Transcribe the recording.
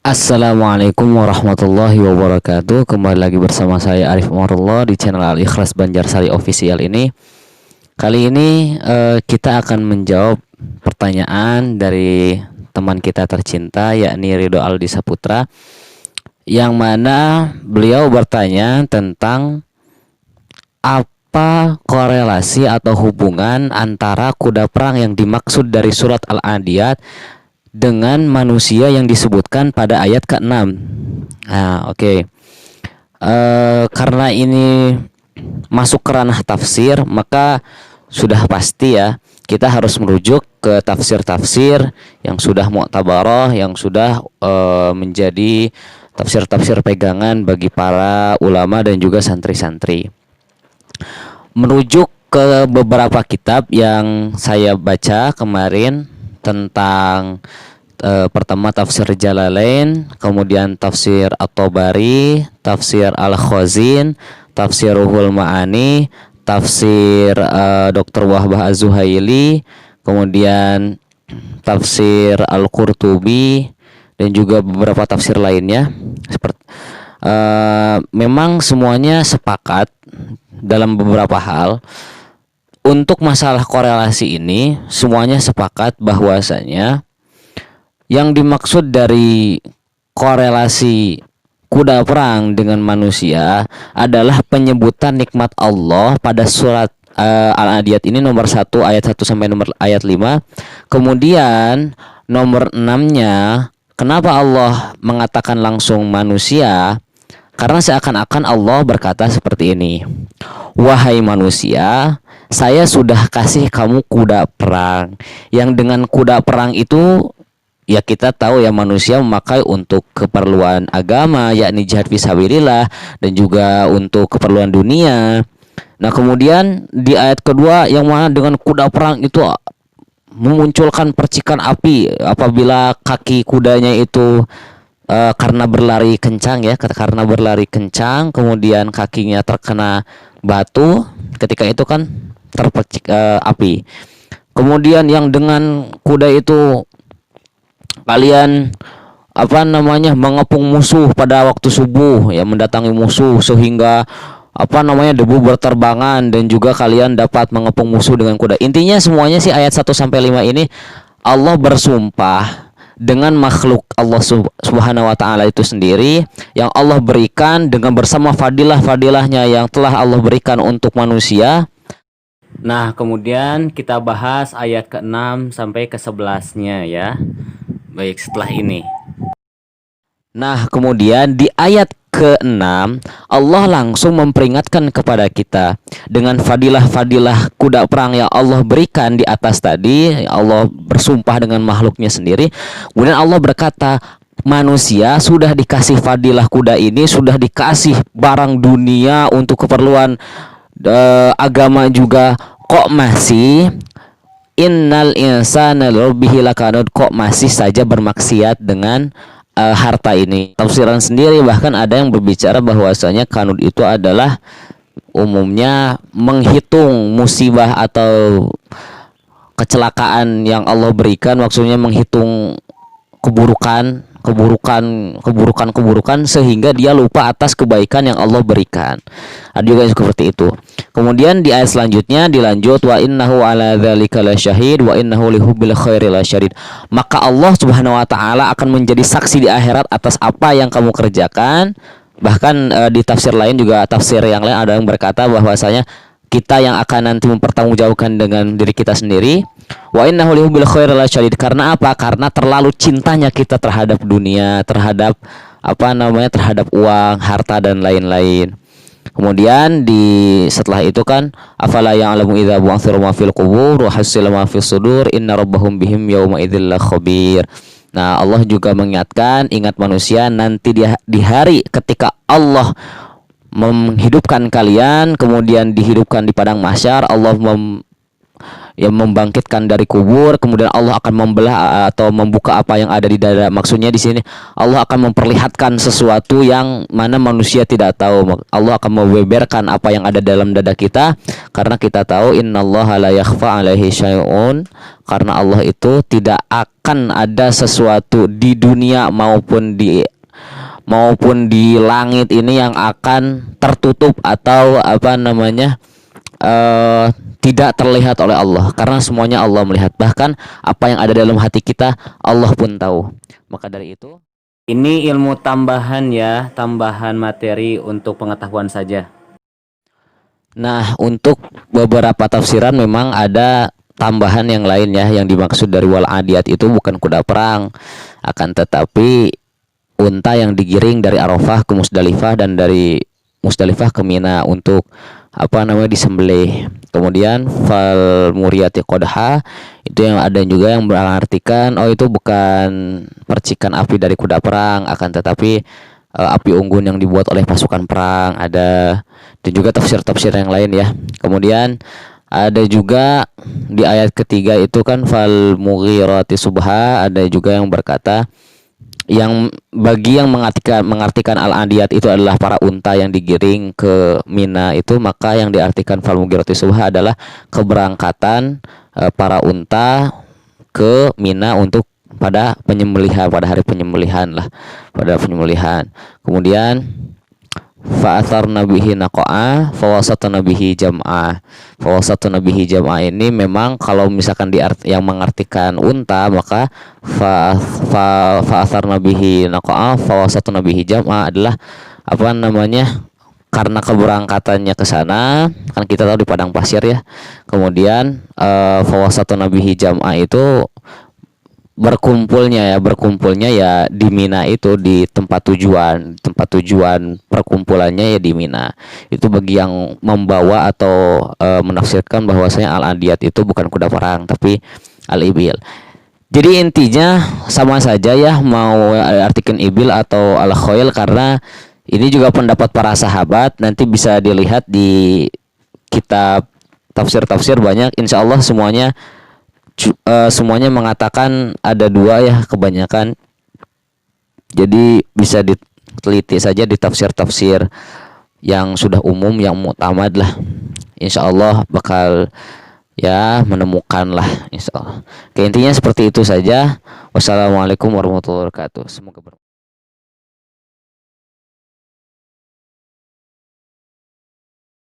Assalamualaikum warahmatullahi wabarakatuh. Kembali lagi bersama saya Arif Umarullah di channel Al Ikhlas Banjarsari Official ini. Kali ini kita akan menjawab pertanyaan dari teman kita tercinta, yakni Ridho Aldi Saputra, yang mana beliau bertanya tentang apa korelasi atau hubungan antara kuda perang yang dimaksud dari surat Al-Adiyat dengan manusia yang disebutkan pada ayat ke-6. Oke. Karena ini masuk ke ranah tafsir, maka sudah pasti ya kita harus merujuk ke tafsir-tafsir yang sudah mu'tabarah, yang sudah menjadi tafsir-tafsir pegangan bagi para ulama dan juga santri-santri. Merujuk ke beberapa kitab yang saya baca kemarin tentang pertama tafsir Jalalain, kemudian tafsir At-Tabari, tafsir Al-Khazin, tafsir Ruhul Ma'ani, tafsir Dr. Wahbah Az-Zuhaili, kemudian tafsir Al-Qurtubi dan juga beberapa tafsir lainnya. Memang semuanya sepakat dalam beberapa hal. Untuk masalah korelasi ini, semuanya sepakat bahwasanya yang dimaksud dari korelasi kuda perang dengan manusia adalah penyebutan nikmat Allah pada surat Al-Adiyat ini nomor 1 ayat 1 sampai nomor ayat 5. Kemudian nomor 6-nya, kenapa Allah mengatakan langsung manusia? Karena seakan-akan Allah berkata seperti ini. Wahai manusia, saya sudah kasih kamu kuda perang. Yang dengan kuda perang itu, ya kita tahu ya, manusia memakai untuk keperluan agama, yakni jihad fisabilillah, dan juga untuk keperluan dunia. Nah kemudian di ayat kedua, yang mana dengan kuda perang itu memunculkan percikan api apabila kaki kudanya itu karena berlari kencang ya, karena berlari kencang, kemudian kakinya terkena batu, ketika itu kan terpercik api. Kemudian yang dengan kuda itu kalian mengepung musuh pada waktu subuh ya, mendatangi musuh sehingga debu berterbangan, dan juga kalian dapat mengepung musuh dengan kuda. Intinya semuanya sih ayat 1 sampai 5 ini Allah bersumpah dengan makhluk Allah Subhanahu wa taala itu sendiri yang Allah berikan dengan bersama fadilah-fadilahnya yang telah Allah berikan untuk manusia. Nah, kemudian kita bahas ayat ke-6 sampai ke-11-nya ya. Baik, setelah ini. Nah, kemudian di ayat ke-6 Allah langsung memperingatkan kepada kita dengan fadilah-fadilah kuda perang yang Allah berikan di atas tadi. Allah bersumpah dengan makhluknya sendiri. Kemudian Allah berkata, manusia sudah dikasih fadilah kuda ini, sudah dikasih barang dunia untuk keperluan agama juga, kok masih innal insana lirabbihi lakanud, kok masih saja bermaksiat dengan harta ini. Tafsiran sendiri bahkan ada yang berbicara bahwasanya kanud itu adalah umumnya menghitung musibah atau kecelakaan yang Allah berikan, maksudnya menghitung keburukan sehingga dia lupa atas kebaikan yang Allah berikan. Ada juga yang seperti itu. Kemudian di ayat selanjutnya dilanjut, wa innahu ala dzalika lasyahid wa innahu lihubbil khairi lasyadid. Maka Allah Subhanahu wa taala akan menjadi saksi di akhirat atas apa yang kamu kerjakan. Bahkan di tafsir lain juga, tafsir yang lain ada yang berkata bahwasanya kita yang akan nanti mempertanggungjawabkan dengan diri kita sendiri. Wa innahu lihubbil khairi lasyadid. Karena apa? Karena terlalu cintanya kita terhadap dunia, terhadap terhadap uang, harta dan lain-lain. Kemudian setelah itu kan, afala ya'lamu idza bu'athiru ma fil qubur wa hasila ma fis sudur inna rabbahum bihim yauma idzil khabir. Nah, Allah juga mengingatkan, ingat manusia, nanti di hari ketika Allah menghidupkan kalian, kemudian dihidupkan di padang mahsyar, Allah yang membangkitkan dari kubur, kemudian Allah akan membelah atau membuka apa yang ada di dada. Maksudnya di sini Allah akan memperlihatkan sesuatu yang mana manusia tidak tahu. Allah akan membeberkan apa yang ada dalam dada kita, karena kita tahu innallaha la yakhfa alaihi syai'un, karena Allah itu tidak akan ada sesuatu di dunia maupun di langit ini yang akan tertutup atau tidak terlihat oleh Allah, karena semuanya Allah melihat. Bahkan apa yang ada dalam hati kita Allah pun tahu. Maka dari itu ini ilmu tambahan ya, tambahan materi untuk pengetahuan saja. Nah, untuk beberapa tafsiran memang ada tambahan yang lain ya. Yang dimaksud dari wal adiyat itu bukan kuda perang, akan tetapi unta yang digiring dari Arafah ke Musdalifah dan dari Musdalifah ke Mina untuk disembelih. Kemudian fal muriyati qodha, itu yang ada juga yang mengartikan itu bukan percikan api dari kuda perang, akan tetapi api unggun yang dibuat oleh pasukan perang. Ada, dan juga tafsir-tafsir yang lain ya. Kemudian ada juga di ayat ketiga itu kan fal mughirati subha, ada juga yang berkata yang bagi yang mengartikan al-adiyat itu adalah para unta yang digiring ke Mina itu, maka yang diartikan fal mughirati subha adalah keberangkatan para unta ke Mina untuk pada penyembelihan, pada hari penyembelihan lah, pada penyembelihan. Kemudian fa'atharna bihi naqa'a fawasatna bihi jam'a. Fawasatna bihi jam'a ini memang kalau misalkan yang mengartikan unta, maka fa'atharna bihi naqa'a fawasatna bihi jam'a adalah karena keberangkatannya ke sana, kan kita tahu di padang pasir ya. Kemudian fawasatna bihi jam'a itu berkumpulnya ya di Mina, itu di tempat tujuan perkumpulannya ya di Mina. Itu bagi yang membawa atau menafsirkan bahwasanya al-adiyat itu bukan kuda perang tapi al-ibil. Jadi intinya sama saja ya, mau artikan ibil atau al-khoil, karena ini juga pendapat para sahabat. Nanti bisa dilihat di kitab tafsir banyak, insya Allah semuanya mengatakan ada dua ya kebanyakan. Jadi bisa diteliti saja di tafsir-tafsir yang sudah umum, yang mu'tamad lah. Insya Allah bakal ya menemukan lah, insya Allah. Intinya seperti itu saja. Wassalamualaikum warahmatullahi wabarakatuh. Semoga